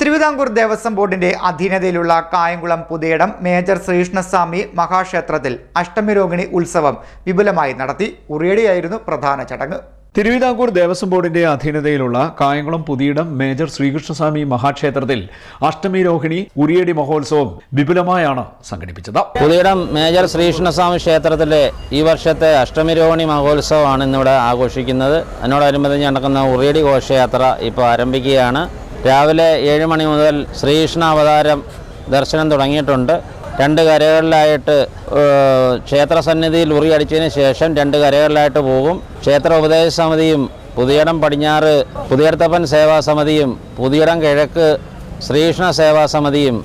തിരുവിതാംകൂർ ദേവസ്വം ബോർഡിന്റെ അധീനതയിലുള്ള കായംകുളം പുതിയടം മേജർ ശ്രീകൃഷ്ണസ്വാമി മഹാക്ഷേത്രത്തിൽ അഷ്ടമിരോഹിണി ഉത്സവം വിപുലമായി നടത്തി. ഉറിയടിയായിരുന്നു പ്രധാന ചടങ്ങ്. തിരുവിതാംകൂർ ദേവസ്വം ബോർഡിന്റെ അധീനതയിലുള്ള കായംകുളം പുതിയടം മേജർ ശ്രീകൃഷ്ണസ്വാമി മഹാക്ഷേത്രത്തിൽ അഷ്ടമിരോഹിണി ഉറിയടി മഹോത്സവം വിപുലമായാണ് സംഘടിപ്പിച്ചത്. പുതിയടം മേജർ ശ്രീകൃഷ്ണസ്വാമി ക്ഷേത്രത്തിലെ ഈ വർഷത്തെ അഷ്ടമിരോഹിണി മഹോത്സവമാണ് ഇന്നിവിടെ ആഘോഷിക്കുന്നത്. അതിനോടനുബന്ധിച്ച് നടക്കുന്ന ഉറിയടി ഘോഷയാത്ര ഇപ്പോൾ ആരംഭിക്കുകയാണ്. രാവിലെ 7 മണി മുതൽ ശ്രീകൃഷ്ണ അവതാരം ദർശനം തുടങ്ങിയിട്ടുണ്ട്. 2 കരകളിലായിട്ട് ക്ഷേത്രസന്നിധിയിൽ ഉറിയടിച്ചതിന് ശേഷം 2 കരകളിലായിട്ട് പോകും. ക്ഷേത്ര ഉപദേശ സമിതിയും പുതിയടം പടിഞ്ഞാറ് പുതിയടത്തപ്പൻ സേവാ സമിതിയും പുതിയടം കിഴക്ക് ശ്രീകൃഷ്ണ സേവാ സമിതിയും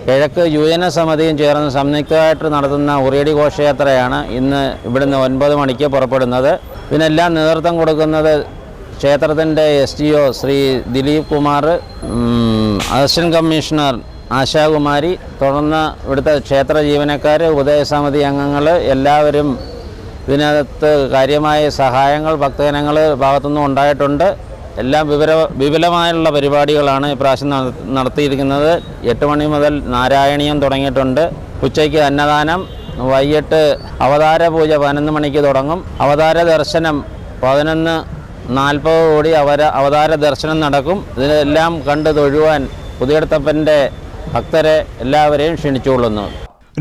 കിഴക്ക് യുവജന സമിതിയും ചേർന്ന് സംയുക്തമായിട്ട് നടത്തുന്ന ഉറിയടി ഘോഷയാത്രയാണ് ഇന്ന് ഇവിടുന്ന് 9 മണിക്ക് പുറപ്പെടുന്നത്. ഇതിനെല്ലാം നേതൃത്വം കൊടുക്കുന്നത് ക്ഷേത്രത്തിൻ്റെ SDO Shri Dileep Kumar, assistant commissioner Ashakumari, തുടർന്ന് ഇവിടുത്തെ ക്ഷേത്ര ജീവനക്കാർ, ഉപദേശസമിതി അംഗങ്ങൾ എല്ലാവരും ഇതിനകത്ത് കാര്യമായ സഹായങ്ങൾ ഭക്തജനങ്ങൾ ഭാഗത്തുനിന്നും ഉണ്ടായിട്ടുണ്ട്. എല്ലാം വിപുലമായുള്ള പരിപാടികളാണ് ഇപ്രാവശ്യം നടത്തിയിരിക്കുന്നത്. 8 മണി മുതൽ നാരായണീയം തുടങ്ങിയിട്ടുണ്ട്. ഉച്ചയ്ക്ക് അന്നദാനം, വൈകിട്ട് അവതാര പൂജ 11 മണിക്ക് തുടങ്ങും. അവതാര ദർശനം 11:40 അവതാര ദർശനം നടക്കും. ഇതിനെല്ലാം കണ്ട് തൊഴുവാൻ പുതിയടത്തപ്പൻ്റെ ഭക്തരെ എല്ലാവരെയും ക്ഷണിച്ചുകൊള്ളുന്നു.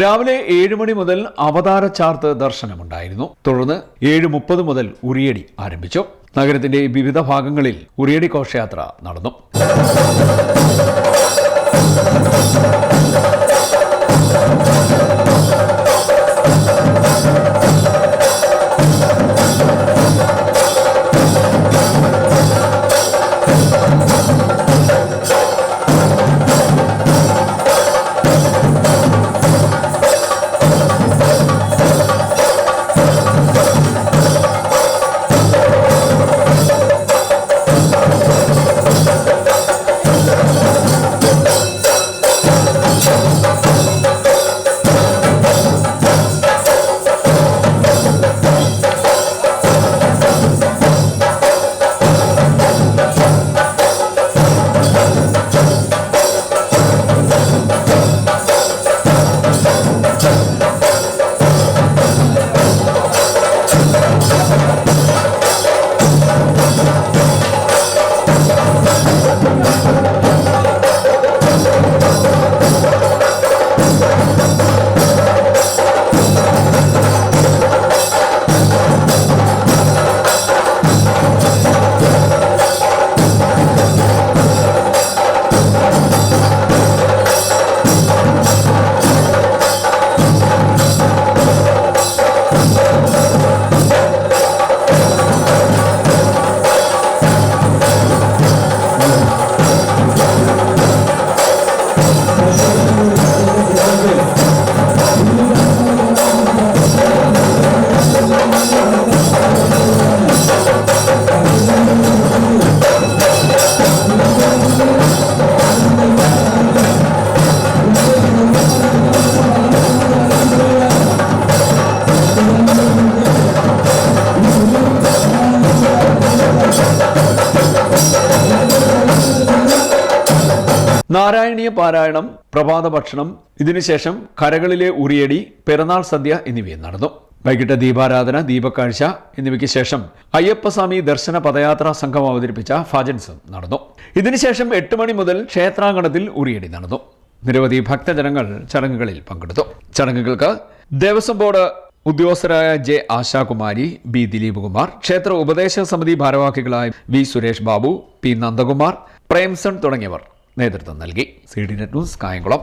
രാവിലെ 7 മണി മുതൽ അവതാര ചാർത്ത് ദർശനമുണ്ടായിരുന്നു. തുടർന്ന് 7:30 മുതൽ ഉറിയടി ആരംഭിച്ചു. നഗരത്തിന്റെ വിവിധ ഭാഗങ്ങളിൽ ഉറിയടി ഘോഷയാത്ര നടന്നു. നാരായണീയ പാരായണം, പ്രഭാത ഭക്ഷണം, ഇതിനുശേഷം കരകളിലെ ഉറിയടി, പിറന്നാൾ സദ്യ എന്നിവയും നടന്നു. വൈകിട്ട് ദീപാരാധന, ദീപക്കാഴ്ച എന്നിവയ്ക്ക് ശേഷം അയ്യപ്പസ്വാമി ദർശന പദയാത്രാ സംഘം അവതരിപ്പിച്ച ഭജൻസും നടന്നു. ഇതിനുശേഷം 8 മണി മുതൽ ക്ഷേത്രാങ്കണത്തിൽ ഉറിയടി നടന്നു. നിരവധി ഭക്തജനങ്ങൾ ചടങ്ങുകളിൽ പങ്കെടുത്തു. ചടങ്ങുകൾക്ക് ദേവസ്വം ബോർഡ് ഉദ്യോഗസ്ഥരായ J. ആശാകുമാരി, B. ദിലീപ് കുമാർ, ക്ഷേത്ര ഉപദേശക സമിതി ഭാരവാഹികളായ V. സുരേഷ് ബാബു, P. നന്ദകുമാർ, പ്രേംസൺ തുടങ്ങിയവർ നേതൃത്വം നൽകി. CD net news, Kayamkulam.